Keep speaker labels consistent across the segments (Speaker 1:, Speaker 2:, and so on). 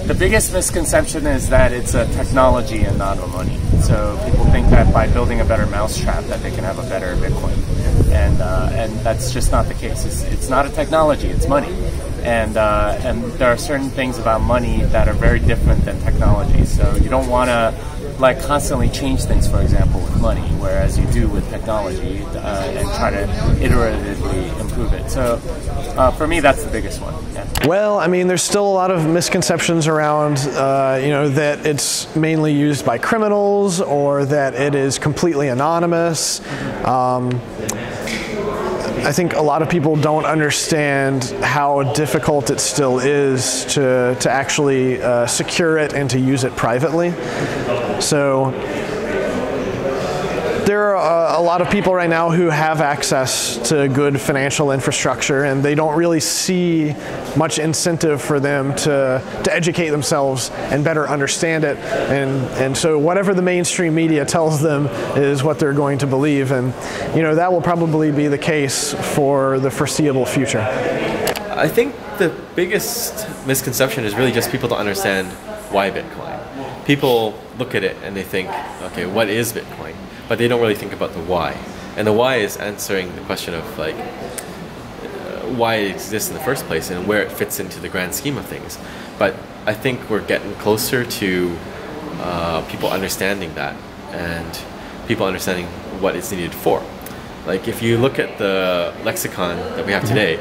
Speaker 1: The biggest misconception is that it's a technology and not a money. So people think that by building a better mousetrap that they can have a better Bitcoin, and that's just not the case. It's not a technology; it's money, and there are certain things about money that are very different than technology. So you don't want to like constantly change things, for example, with money, whereas you do with technology, and try to iteratively improve it. So for me, that's the biggest one. Yeah.
Speaker 2: Well, I mean, there's still a lot of misconceptions around, you know, that it's mainly used by criminals or that it is completely anonymous. I think a lot of people don't understand how difficult it still is to actually secure it and to use it privately. So there are a lot of people right now who have access to good financial infrastructure, and they don't really see much incentive for them to educate themselves and better understand it. And so whatever the mainstream media tells them is what they're going to believe. And you know, that will probably be the case for the foreseeable future.
Speaker 3: I think the biggest misconception is really just people don't understand why Bitcoin. People look at it and they think, okay, what is Bitcoin? But they don't really think about the why. And the why is answering the question of like why it exists in the first place and where it fits into the grand scheme of things. But I think we're getting closer to people understanding that and people understanding what it's needed for. Like if you look at the lexicon that we have today,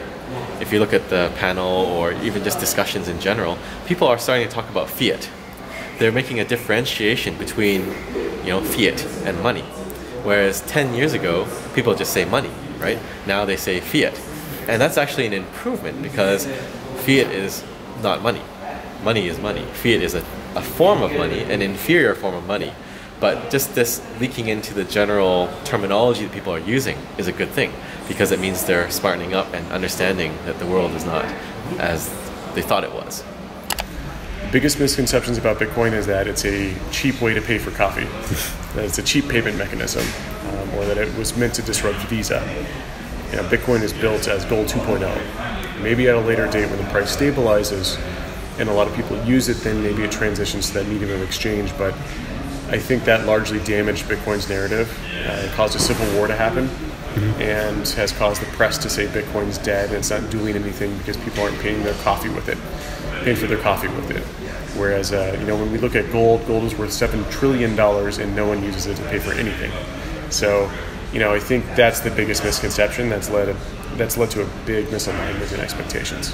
Speaker 3: if you look at the panel or even just discussions in general, people are starting to talk about fiat. They're making a differentiation between, you know, fiat and money. Whereas 10 years ago, people just say money, right? Now they say fiat. And that's actually an improvement because fiat is not money. Money is money. Fiat is a form of money, an inferior form of money. But just this leaking into the general terminology that people are using is a good thing because it means they're smartening up and understanding that the world is not as they thought it was.
Speaker 4: The biggest misconceptions about Bitcoin is that it's a cheap way to pay for coffee, that it's a cheap payment mechanism, or that it was meant to disrupt Visa. You know, Bitcoin is built as gold 2.0. Maybe at a later date when the price stabilizes and a lot of people use it, then maybe it transitions to that medium of exchange. But I think that largely damaged Bitcoin's narrative. It caused a civil war to happen and has caused the press to say Bitcoin's dead and it's not doing anything because people aren't paying their coffee with it. Paying for their coffee with it. Whereas, you know, when we look at gold, gold is worth $7 trillion and no one uses it to pay for anything. So, you know, I think that's the biggest misconception that's led to a big misalignment in expectations.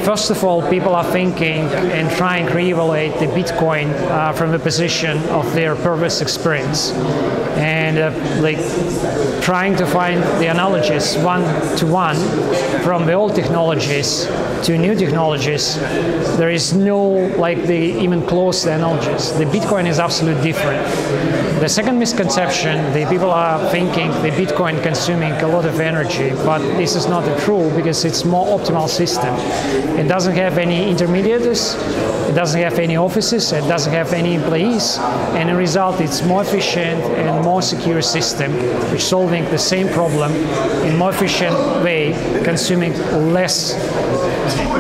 Speaker 5: First of all, people are thinking and trying to re-evaluate the Bitcoin from the position of their previous experience, and like trying to find the analogies one-to-one from the old technologies to new technologies. There is no like the even close analogies. The Bitcoin is absolutely different. The second misconception, the people are thinking the Bitcoin consuming a lot of energy, but this is not true because it's more optimal system. It doesn't have any intermediaries, it doesn't have any offices, it doesn't have any employees, and in result it's more efficient and more secure system, which is solving the same problem in more efficient way, consuming less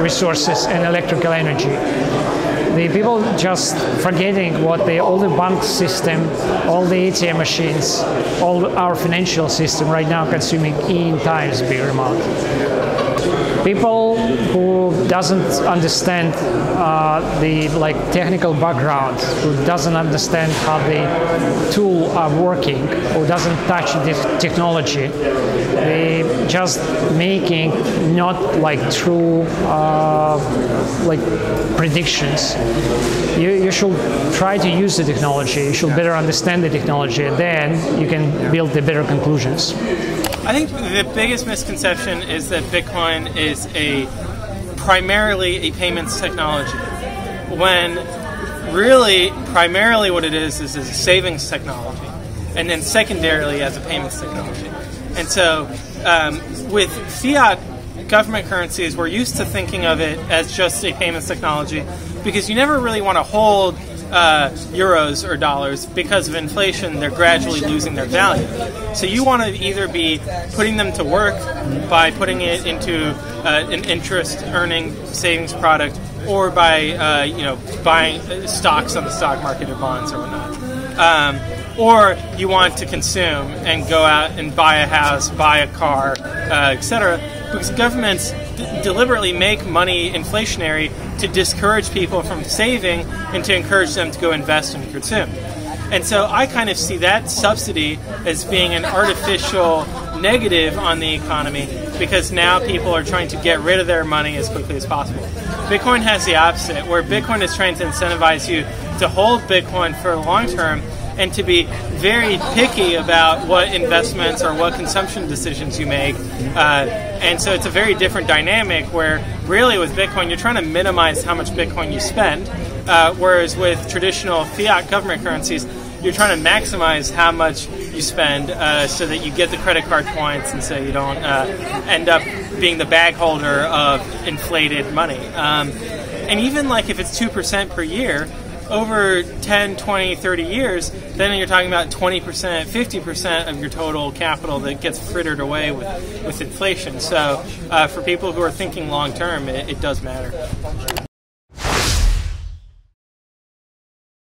Speaker 5: resources and electrical energy. The people just forgetting what all the bank system, all the ATM machines, all our financial system right now consuming in times bigger amount. People who doesn't understand the technical background, who doesn't understand how the tool are working, who doesn't touch the technology, they just making not like true predictions. You should try to use the technology. You should better understand the technology. Then you can build the better conclusions.
Speaker 6: I think the biggest misconception is that Bitcoin is primarily a payments technology, when really primarily what it is a savings technology, and then secondarily as a payments technology. And so with fiat government currencies, we're used to thinking of it as just a payments technology because you never really want to hold euros or dollars. Because of inflation, they're gradually losing their value. So you want to either be putting them to work by putting it into an interest-earning savings product, or by buying stocks on the stock market or bonds or whatnot. Or you want to consume and go out and buy a house, buy a car, etc. Because governments deliberately make money inflationary to discourage people from saving and to encourage them to go invest and consume. And so I kind of see that subsidy as being an artificial negative on the economy, because now people are trying to get rid of their money as quickly as possible. Bitcoin has the opposite, where Bitcoin is trying to incentivize you to hold Bitcoin for the long term and to be very picky about what investments or what consumption decisions you make. And so it's a very different dynamic where really with Bitcoin you're trying to minimize how much Bitcoin you spend, whereas with traditional fiat government currencies you're trying to maximize how much you spend so that you get the credit card points and so you don't end up being the bag holder of inflated money. And even like if it's 2% per year, over 10, 20, 30 years, then you're talking about 20%, 50% of your total capital that gets frittered away with inflation. So for people who are thinking long term, it does matter.